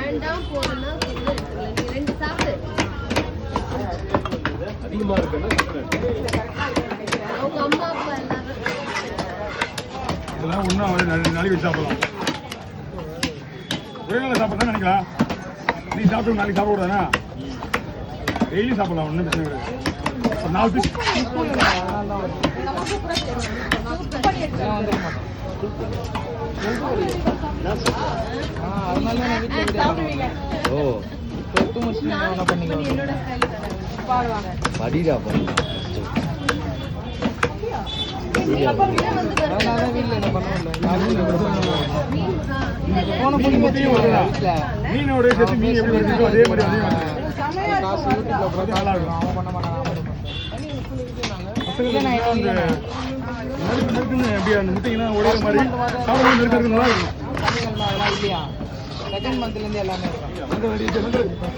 வேண்டாம் போனா நீ ரெண்டு சாப்பிடு. அதிகமா இருக்குன்னா அவங்க அம்மா அப்பா எல்லாரும் இதெல்லாம் ஒன்றும் வந்து நாளைக்கு சாப்பிடலாம். ஒரே நாள் சாப்பிட்றா நினைக்கலாம். நீ சாப்பிட்டு நாளைக்கு சாப்பிட கூடாதுண்ணா. டெய்லி சாப்பிடலாம், ஒன்றும் பிரச்சனை கிடையாது. ஒரு 4 பீஸ் மீனோட சேர்த்து மீன் எப்படி வருது அதே மாதிரி நல்லா இருக்கும். எப்படி அந்த முட்டைங்கன்னா ஒரே மாதிரி சாப்பிட நல்லா இருக்கும். இல்லையா செகண்ட் மந்த்ல இருந்து எல்லாமே இருக்கும்.